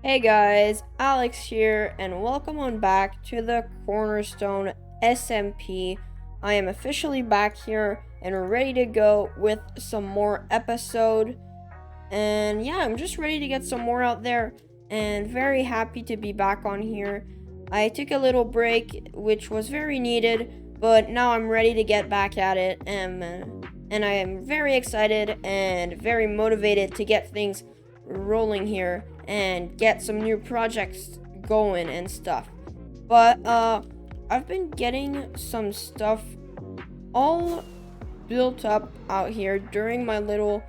Hey guys, Alex here, and welcome on back to the Cornerstone SMP. I am officially back here and ready to go with some more episode. And yeah, I'm just ready to get some more out there and very happy to be back on here. I took a little break, which was very needed, but now I'm ready to get back at it. And I am very excited and very motivated to get things rolling here and get some new projects going and stuff. But I've been getting some stuff all built up out here during my little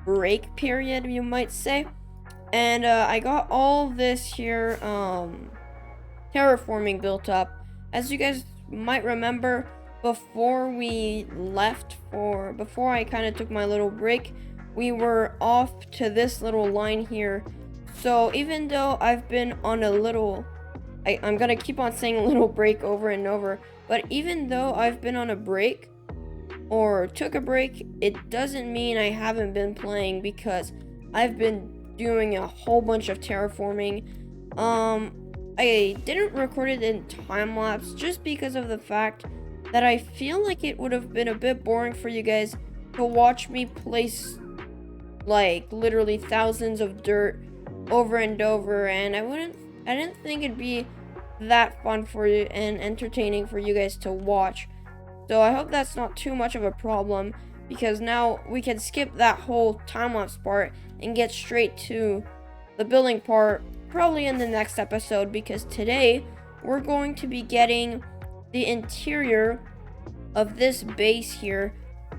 break period, you might say. And I got all this here terraforming built up. As you guys might remember, before I kind of took my little break, we were off to this little line here. So even though I've been on a little, I'm gonna keep on saying a little break over and over, but even though I've been on a break or took a break, it doesn't mean I haven't been playing, because I've been doing a whole bunch of terraforming. I didn't record it in time lapse just because of the fact that I feel like it would have been a bit boring for you guys to watch me place like literally thousands of dirt over and over, and I didn't think it'd be that fun for you and entertaining for you guys to watch. So I hope that's not too much of a problem, because now we can skip that whole time-lapse part and get straight to the building part probably in the next episode, because today we're going to be getting the interior of this base here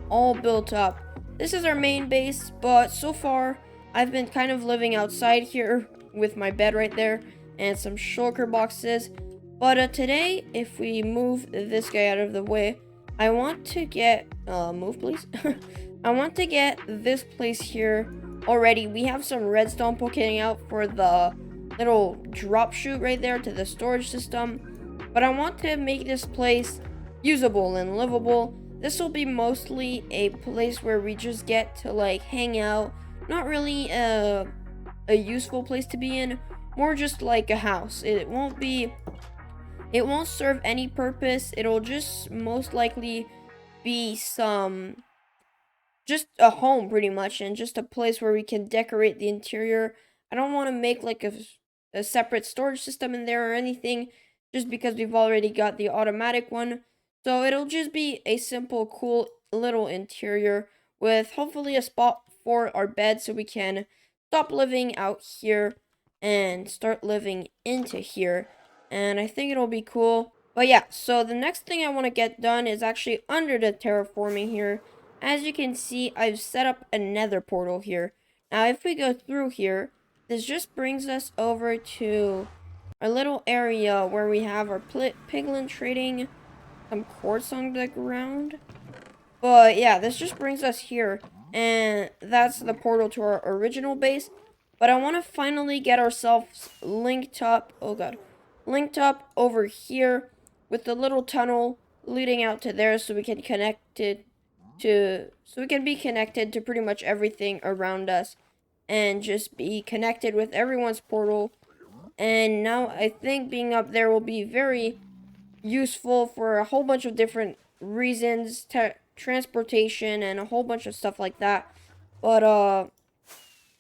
all built up. This is our main base, but so far I've been kind of living outside here with my bed right there and some shulker boxes. But today, if we move this guy out of the way, I want to get move please. I want to get this place here already. We have some redstone poking out for the little drop chute right there to the storage system, but I want to make this place usable and livable. This will be mostly a place where we just get to like hang out, not really a useful place to be in, more just like a house. It won't serve any purpose. It'll just most likely be just a home pretty much, and just a place where we can decorate the interior. I don't want to make like a separate storage system in there or anything, just because we've already got the automatic one. So it'll just be a simple, cool little interior with hopefully a spot for our bed, so we can stop living out here and start living into here. And I think it'll be cool. But yeah, so the next thing I want to get done is actually under the terraforming here. As you can see, I've set up a nether portal here. Now, if we go through here, this just brings us over to our little area where we have our piglin trading some quartz on the ground. But yeah, this just brings us here, and that's the portal to our original base. But I want to finally get ourselves linked up. Oh god. Linked up over here with the little tunnel leading out to there, so we can be connected to pretty much everything around us and just be connected with everyone's portal. And now I think being up there will be very useful for a whole bunch of different reasons, transportation and a whole bunch of stuff like that. But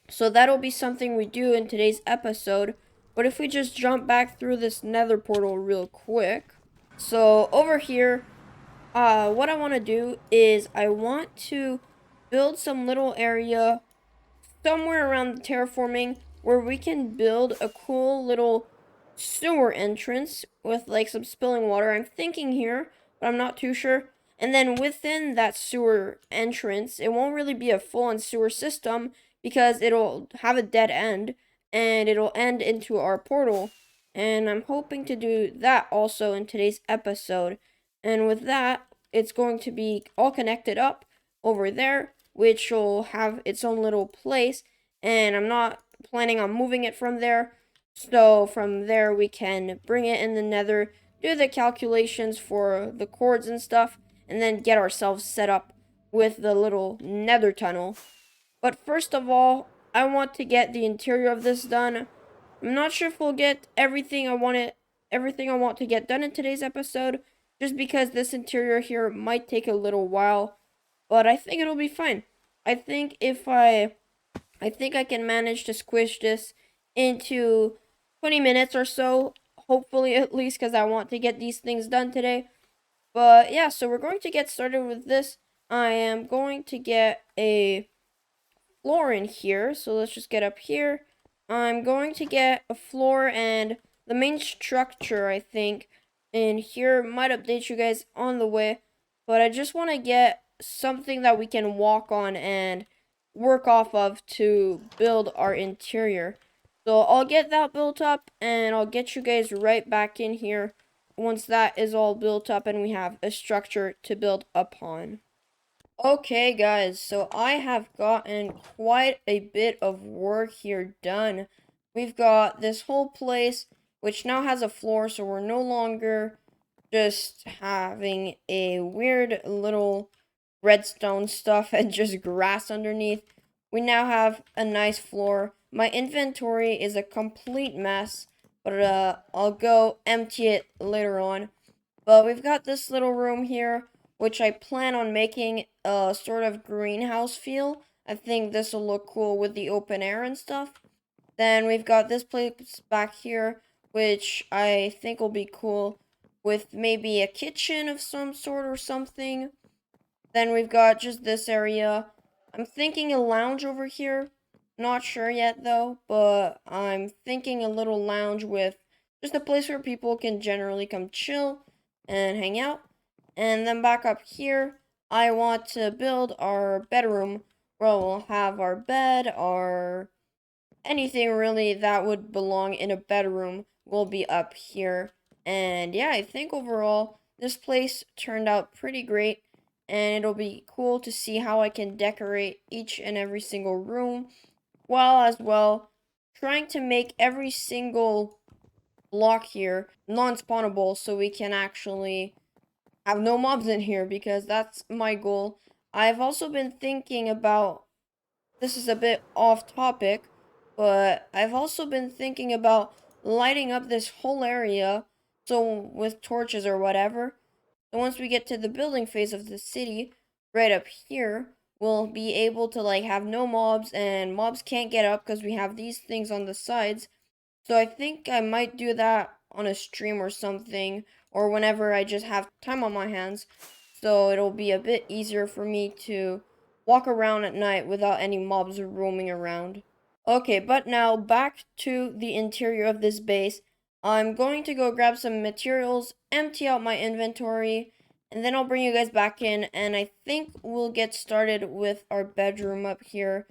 so that'll be something we do in today's episode. But if we just jump back through this nether portal real quick. So over here, what I want to do is I want to build some little area somewhere around the terraforming where we can build a cool little sewer entrance with like some spilling water. I'm thinking here, but I'm not too sure. And then within that sewer entrance, it won't really be a full-on sewer system, because it'll have a dead end and it'll end into our portal. And I'm hoping to do that also in today's episode. And with that, it's going to be all connected up over there, which will have its own little place. And I'm not planning on moving it from there. So from there, we can bring it in the nether, do the calculations for the cords and stuff, and then get ourselves set up with the little nether tunnel. But first of all, I want to get the interior of this done. I'm not sure if we'll get everything I want to get done in today's episode, just because this interior here might take a little while, but I think it'll be fine. I think I think I can manage to squish this into 20 minutes or so, hopefully at least, because I want to get these things done today. But yeah, so we're going to get started with this. I am going to get a floor in here, so let's just get up here. I'm going to get a floor and the main structure, I think, in here. Might update you guys on the way, but I just want to get something that we can walk on and work off of to build our interior. So I'll get that built up and I'll get you guys right back in here once that is all built up and we have a structure to build upon. Okay guys, so I have gotten quite a bit of work here done. We've got this whole place, which now has a floor, so we're no longer just having a weird little redstone stuff and just grass underneath. We now have a nice floor. My inventory is a complete mess, but I'll go empty it later on. But we've got this little room here, which I plan on making a sort of greenhouse feel. I think this will look cool with the open air and stuff. Then we've got this place back here, which I think will be cool with maybe a kitchen of some sort or something. Then we've got just this area. I'm thinking a lounge over here. Not sure yet though, but I'm thinking a little lounge with just a place where people can generally come chill and hang out. And then back up here, I want to build our bedroom where we'll have our bed, our anything really that would belong in a bedroom will be up here. And yeah, I think overall this place turned out pretty great, and it'll be cool to see how I can decorate each and every single room, while as well trying to make every single block here non-spawnable so we can actually have no mobs in here, because that's my goal. I've also been thinking about, this is a bit off topic, but I've also been thinking about lighting up this whole area, so with torches or whatever. So once we get to the building phase of the city, right up here, we'll be able to like have no mobs, and mobs can't get up because we have these things on the sides. So I think I might do that on a stream or something, or whenever I just have time on my hands. So it'll be a bit easier for me to walk around at night without any mobs roaming around. Okay, but now back to the interior of this base. I'm going to go grab some materials, empty out my inventory, and then I'll bring you guys back in, and I think we'll get started with our bedroom up here.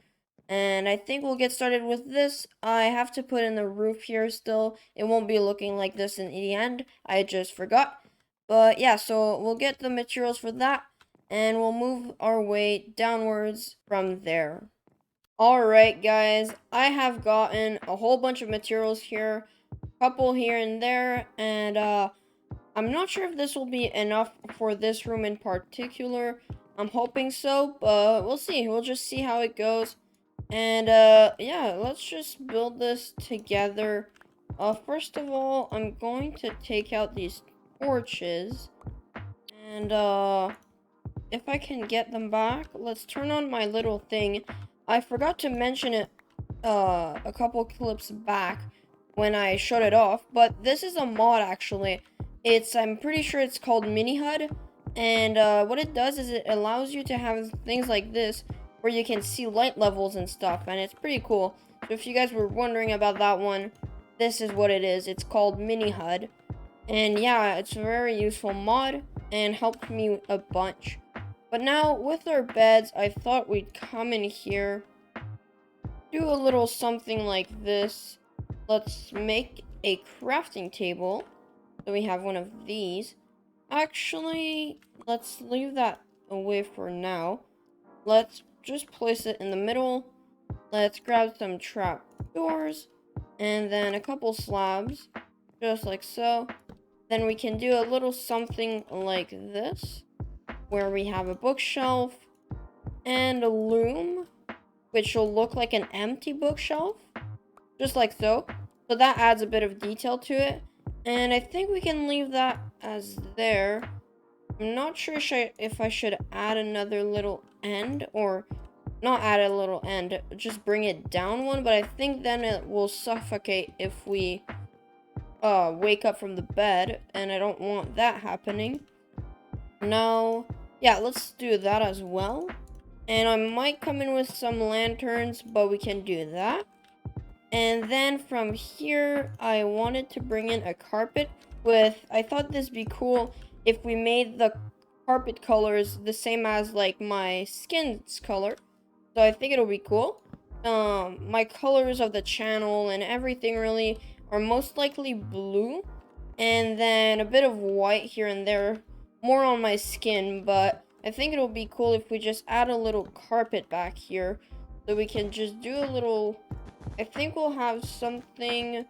And I think we'll get started with this. I have to put in the roof here still. It won't be looking like this in the end. I just forgot. But yeah, so we'll get the materials for that, and we'll move our way downwards from there. Alright guys, I have gotten a whole bunch of materials here, a couple here and there, and I'm not sure if this will be enough for this room in particular. I'm hoping so, but we'll see. We'll just see how it goes. And yeah, let's just build this together. First of all, I'm going to take out these torches, and if I can get them back, let's turn on my little thing. I forgot to mention it a couple clips back when I shut it off, but this is a mod actually. I'm pretty sure it's called Mini HUD, and what it does is it allows you to have things like this where you can see light levels and stuff, and it's pretty cool. So if you guys were wondering about that one, this is what it is. It's called Mini HUD, and yeah, it's a very useful mod and helped me a bunch. But now with our beds, I thought we'd come in here, do a little something like this. Let's make a crafting table. So we have one of these. Actually, let's leave that away for now. Let's just place it in the middle. Let's grab some trap doors and then a couple slabs, just like so. Then we can do a little something like this, where we have a bookshelf and a loom, which will look like an empty bookshelf, just like so. So that adds a bit of detail to it. And I think we can leave that as there. I'm not sure if I should add another little end, or not add a little end, just bring it down one, but I think then it will suffocate if we wake up from the bed, and I don't want that happening. Now, yeah, let's do that as well. And I might come in with some lanterns, but we can do that. And then from here, I wanted to bring in a carpet with, I thought this would be cool if we made the carpet colors the same as like my skin's color. So I think it'll be cool. My colors of the channel and everything really are most likely blue, and then a bit of white here and there, more on my skin, but I think it'll be cool if we just add a little carpet back here, so we can just do a little, I think we'll have something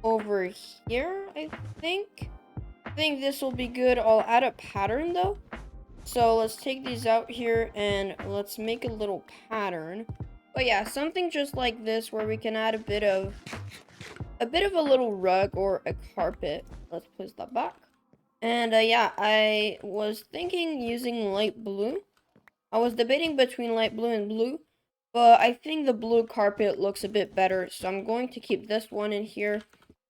over here, I think this will be good. I'll add a pattern though. So let's take these out here and let's make a little pattern. But yeah, something just like this where we can add a bit of a little rug or a carpet. Let's place that back. And yeah, I was thinking using light blue. I was debating between light blue and blue, but I think the blue carpet looks a bit better, so I'm going to keep this one in here.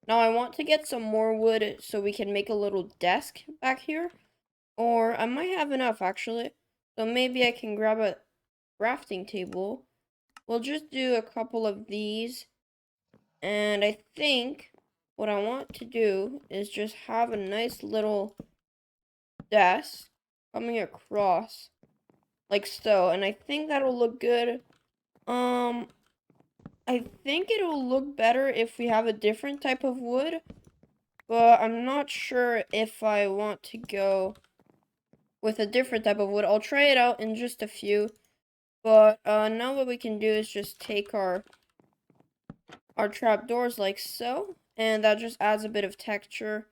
Now I want to get some more wood so we can make a little desk back here. Or I might have enough actually. So maybe I can grab a crafting table. We'll just do a couple of these. And I think what I want to do is just have a nice little desk coming across like so. And I think that'll look good. I think it'll look better if we have a different type of wood. But I'm not sure if I want to go with a different type of wood. I'll try it out in just a few. But now what we can do is just take our trapdoors like so, and that just adds a bit of texture.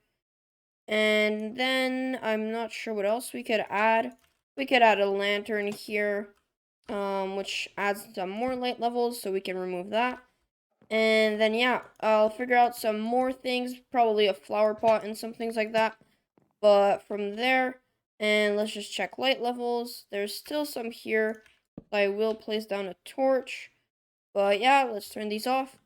And then I'm not sure what else we could add. We could add a lantern here, which adds some more light levels, so we can remove that. And then yeah, I'll figure out some more things, probably a flower pot and some things like that. But from there, and let's just check light levels. There's still some here. I will place down a torch. But yeah, let's turn these off.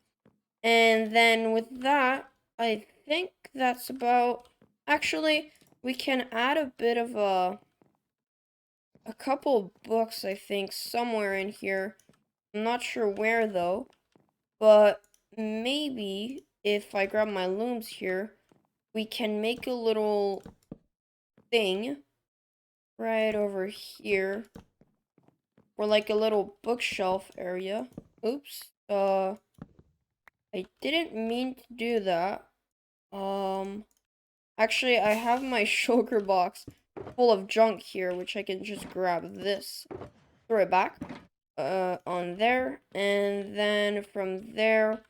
And then with that, I think that's about... Actually, we can add a bit of a couple books, I think, somewhere in here. I'm not sure where though. But maybe if I grab my looms here, we can make a little thing right over here, or like a little bookshelf area. Oops. I didn't mean to do that. Actually, I have my shulker box full of junk here, which I can just grab this, throw it back, on there, and then from there,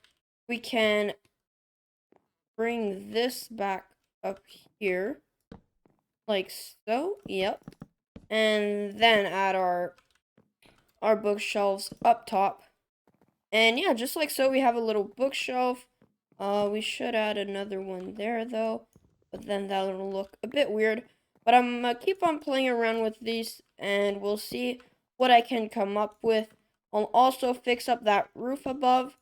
we can bring this back up here, like so, yep, and then add our bookshelves up top. And yeah, just like so, we have a little bookshelf. We should add another one there though, but then that'll look a bit weird. But I'm gonna keep on playing around with these, and we'll see what I can come up with. I'll also fix up that roof above.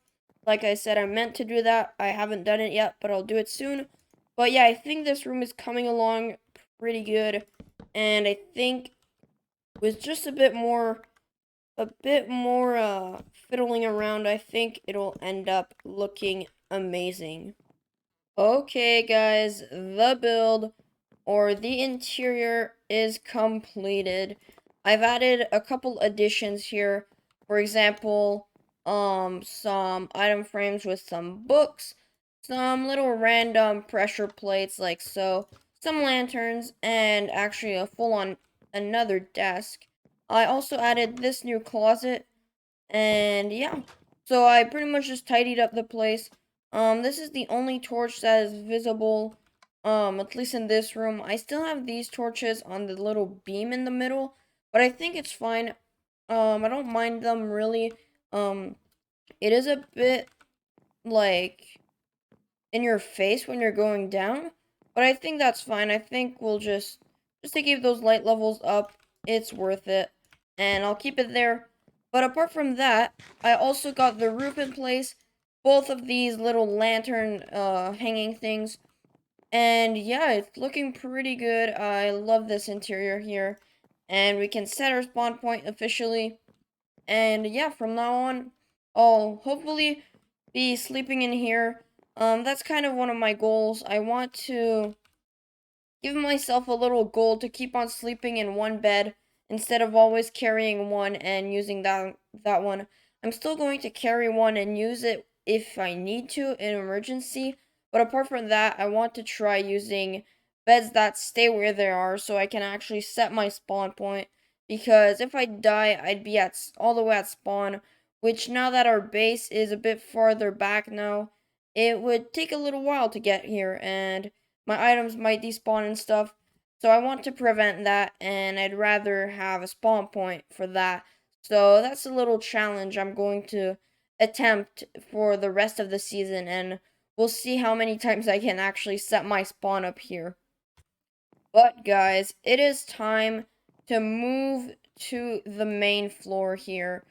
Like I said, I meant to do that. I haven't done it yet, but I'll do it soon. But yeah, I think this room is coming along pretty good, and I think with just a bit more fiddling around, I think it'll end up looking amazing. Okay, guys, the build or the interior is completed. I've added a couple additions here. For example, some item frames with some books, some little random pressure plates like so, some lanterns, and actually a full-on another desk. I also added this new closet, and yeah, so I pretty much just tidied up the place. This is the only torch that is visible, at least in this room. I still have these torches on the little beam in the middle, but I think it's fine. I don't mind them really. It is a bit like in your face when you're going down. But I think that's fine. I think we'll just to keep those light levels up, it's worth it. And I'll keep it there. But apart from that, I also got the roof in place. Both of these little lantern hanging things. And yeah, it's looking pretty good. I love this interior here. And we can set our spawn point officially. And yeah, from now on, I'll hopefully be sleeping in here. That's kind of one of my goals. I want to give myself a little goal to keep on sleeping in one bed instead of always carrying one and using that one. I'm still going to carry one and use it if I need to in emergency, but apart from that, I want to try using beds that stay where they are so I can actually set my spawn point, because if I die, I'd be at all the way at spawn, which now that our base is a bit farther back now, it would take a little while to get here, and my items might despawn and stuff. So I want to prevent that, and I'd rather have a spawn point for that. So that's a little challenge I'm going to attempt for the rest of the season, and we'll see how many times I can actually set my spawn up here. But guys, it is time to move to the main floor here.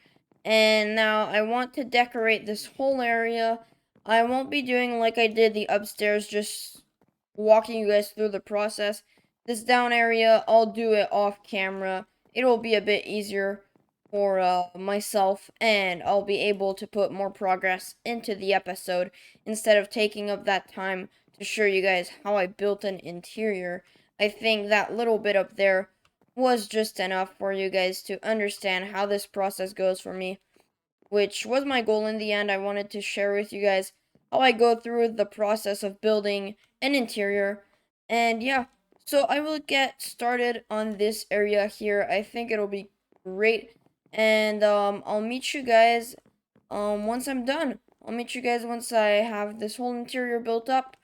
And now I want to decorate this whole area. I won't be doing like I did the upstairs, just walking you guys through the process. This down area, I'll do it off camera. It'll be a bit easier for myself, and I'll be able to put more progress into the episode instead of taking up that time to show you guys how I built an interior. I think that little bit up there was just enough for you guys to understand how this process goes for me, which was my goal in the end. I wanted to share with you guys how I go through the process of building an interior. And yeah, so I will get started on this area here. I think it'll be great. And I'll meet you guys once I'm done. I'll meet you guys once I have this whole interior built up.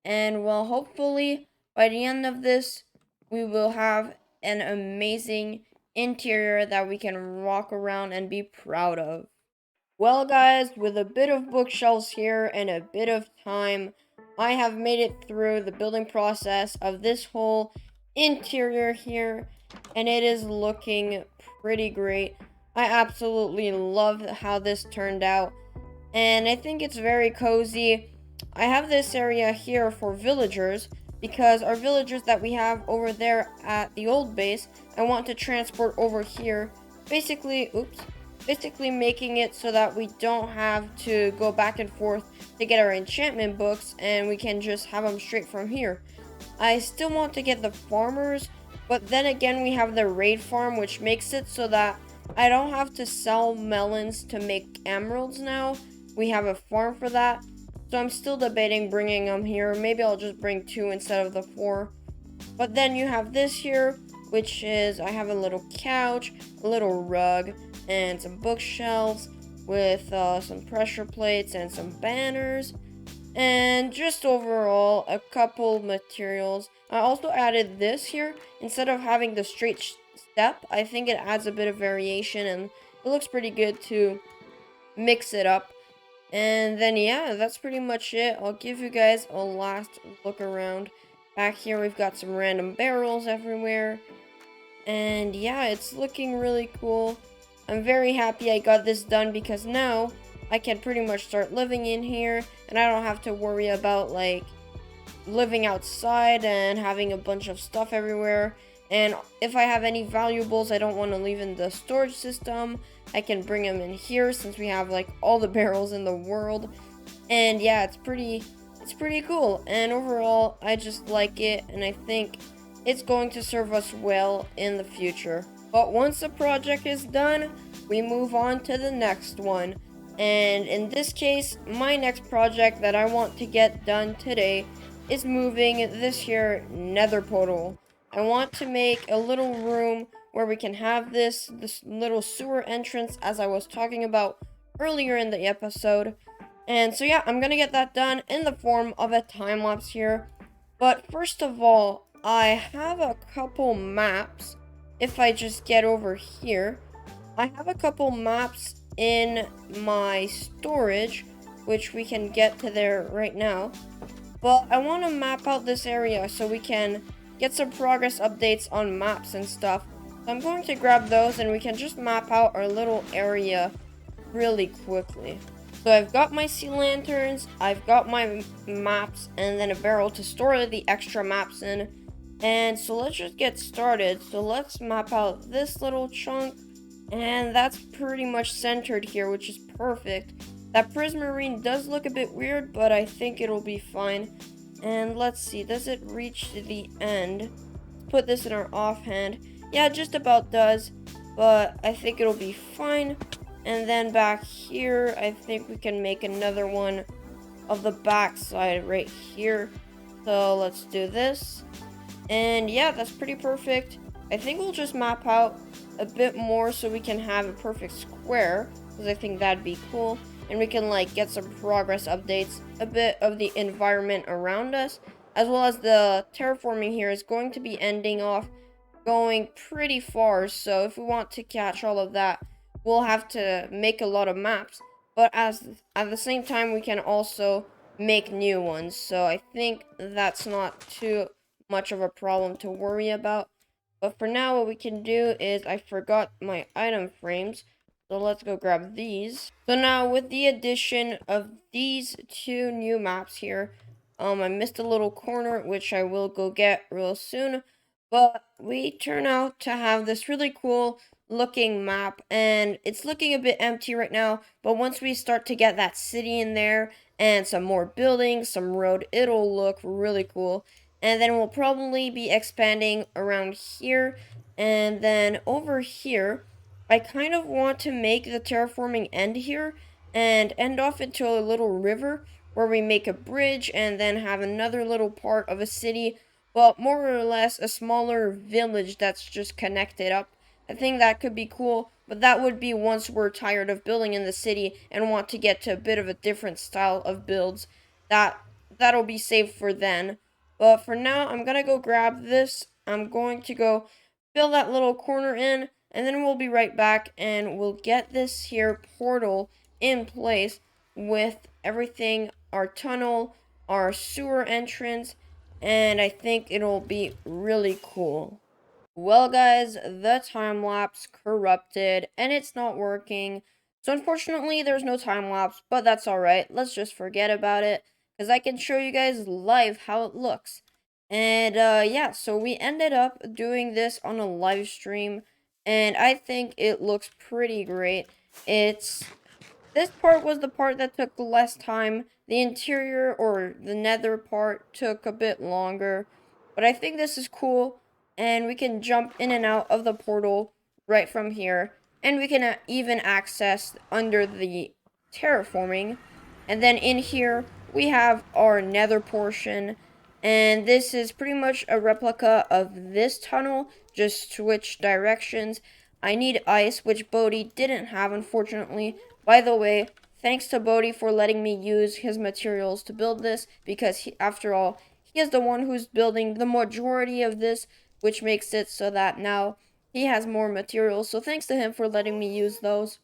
And well, hopefully by the end of this, we will have an amazing interior that we can walk around and be proud of. Well, guys, with a bit of bookshelves here and a bit of time, I have made it through the building process of this whole interior here, and it is looking pretty great. I absolutely love how this turned out, and I think it's very cozy. I have this area here for villagers, because our villagers that we have over there at the old base, I want to transport over here. Basically making it so that we don't have to go back and forth to get our enchantment books, and we can just have them straight from here. I still want to get the farmers, but then again we have the raid farm, which makes it so that I don't have to sell melons to make emeralds now. We have a farm for that. So I'm still debating bringing them here. Maybe I'll just bring 2 instead of the 4. But then you have this here, which is, I have a little couch, a little rug, and some bookshelves with some pressure plates and some banners. And just overall, a couple materials. I also added this here. Instead of having the straight step, I think it adds a bit of variation, and it looks pretty good to mix it up. And then yeah, that's pretty much it. I'll give you guys a last look around. Back here we've got some random barrels everywhere. And yeah, it's looking really cool. I'm very happy I got this done, because now I can pretty much start living in here, and I don't have to worry about like living outside and having a bunch of stuff everywhere. And if I have any valuables I don't want to leave in the storage system, I can bring them in here, since we have like all the barrels in the world. And yeah, it's pretty cool. And overall, I just like it, and I think it's going to serve us well in the future. But once the project is done, we move on to the next one. And in this case, my next project that I want to get done today is moving this here nether portal. I want to make a little room where we can have this little sewer entrance, as I was talking about earlier in the episode. And so yeah, I'm gonna get that done in the form of a time lapse here. But first of all, I have a couple maps. If I just get over here, I have a couple maps in my storage, which we can get to there right now. But I want to map out this area so we can get some progress updates on maps and stuff. So I'm going to grab those and we can just map out our little area really quickly. So I've got my sea lanterns, I've got my maps, and then a barrel to store the extra maps in. And so let's just get started. So let's map out this little chunk, and that's pretty much centered here, which is perfect. That prismarine does look a bit weird, but I think it'll be fine. And let's see, does it reach to the end? Let's put this in our offhand. Yeah, it just about does, but I think it'll be fine. And then back here, I think we can make another one of the back side right here. So let's do this. And yeah, that's pretty perfect. I think we'll just map out a bit more so we can have a perfect square, because I think that'd be cool. And we can like get some progress updates, a bit of the environment around us, as well as the terraforming here is going to be ending off going pretty far. So if we want to catch all of that, we'll have to make a lot of maps. But at the same time, we can also make new ones. So I think that's not too much of a problem to worry about. But for now, what we can do is I forgot my item frames. So let's go grab these. So now with the addition of these two new maps here, I missed a little corner, which I will go get real soon. But we turn out to have this really cool looking map, and it's looking a bit empty right now, but once we start to get that city in there and some more buildings, some road, it'll look really cool. And then we'll probably be expanding around here, and then over here I kind of want to make the terraforming end here and end off into a little river where we make a bridge and then have another little part of a city, but more or less a smaller village that's just connected up. I think that could be cool, but that would be once we're tired of building in the city and want to get to a bit of a different style of builds. That'll be saved for then. But for now, I'm gonna go grab this. I'm going to go fill that little corner in, and then we'll be right back and we'll get this here portal in place with everything, our tunnel, our sewer entrance, and I think it'll be really cool. Well, guys, the time lapse corrupted and it's not working. So, unfortunately, there's no time lapse, but that's alright. Let's just forget about it because I can show you guys live how it looks. And, yeah, so we ended up doing this on a live stream, and I think it looks pretty great. This part was the part that took less time. The interior or the nether part took a bit longer. But I think this is cool. And we can jump in and out of the portal right from here. And we can even access under the terraforming. And then in here, we have our nether portion. And this is pretty much a replica of this tunnel, just switch directions. I need ice, which Bodhi didn't have, unfortunately. By the way, thanks to Bodhi for letting me use his materials to build this, because after all, he is the one who's building the majority of this, which makes it so that now he has more materials. So thanks to him for letting me use those.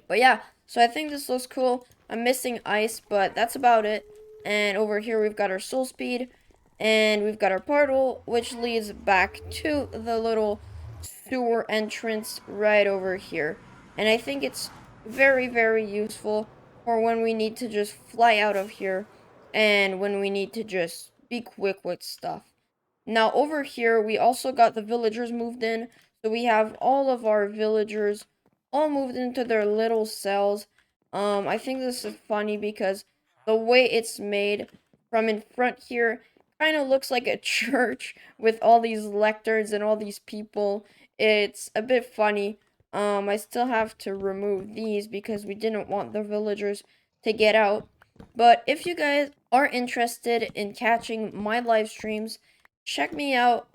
But yeah, so I think this looks cool. I'm missing ice, but that's about it. And over here we've got our soul speed, and we've got our portal, which leads back to the little sewer entrance right over here. And I think it's very, very useful for when we need to just fly out of here and when we need to just be quick with stuff. Now over here, we also got the villagers moved in. So we have all of our villagers all moved into their little cells. I think this is funny because the way it's made from in front here kind of looks like a church with all these lecterns and all these people. It's a bit funny. I still have to remove these because we didn't want the villagers to get out. But if you guys are interested in catching my live streams, check me out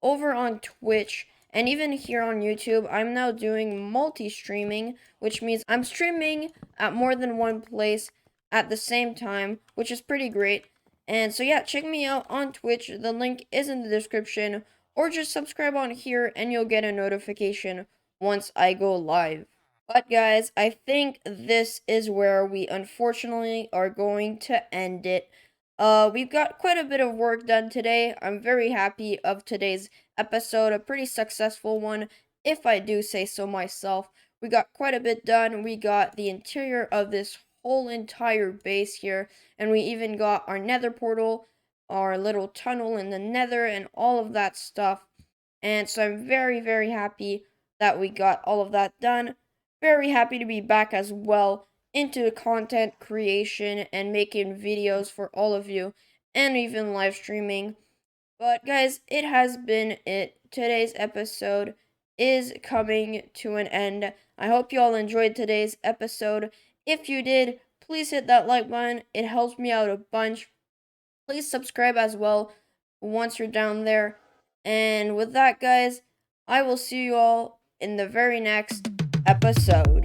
over on Twitch and even here on YouTube. I'm now doing multi-streaming, which means I'm streaming at more than one place at the same time, which is pretty great. And so yeah, check me out on Twitch. The link is in the description, or just subscribe on here and you'll get a notification once I go live. But guys, I think this is where we unfortunately are going to end it. We've got quite a bit of work done today. I'm very happy of today's episode, a pretty successful one, if I do say so myself. We got quite a bit done. We got the interior of this whole entire base here, and we even got our nether portal, our little tunnel in the nether, and all of that stuff. And so I'm very, very happy that we got all of that done. Very happy to be back as well into content creation and making videos for all of you and even live streaming. But guys, it has been it. Today's episode is coming to an end. I hope you all enjoyed today's episode. If you did, please hit that like button. It helps me out a bunch. Please subscribe as well once you're down there. And with that, guys, I will see you all in the very next episode.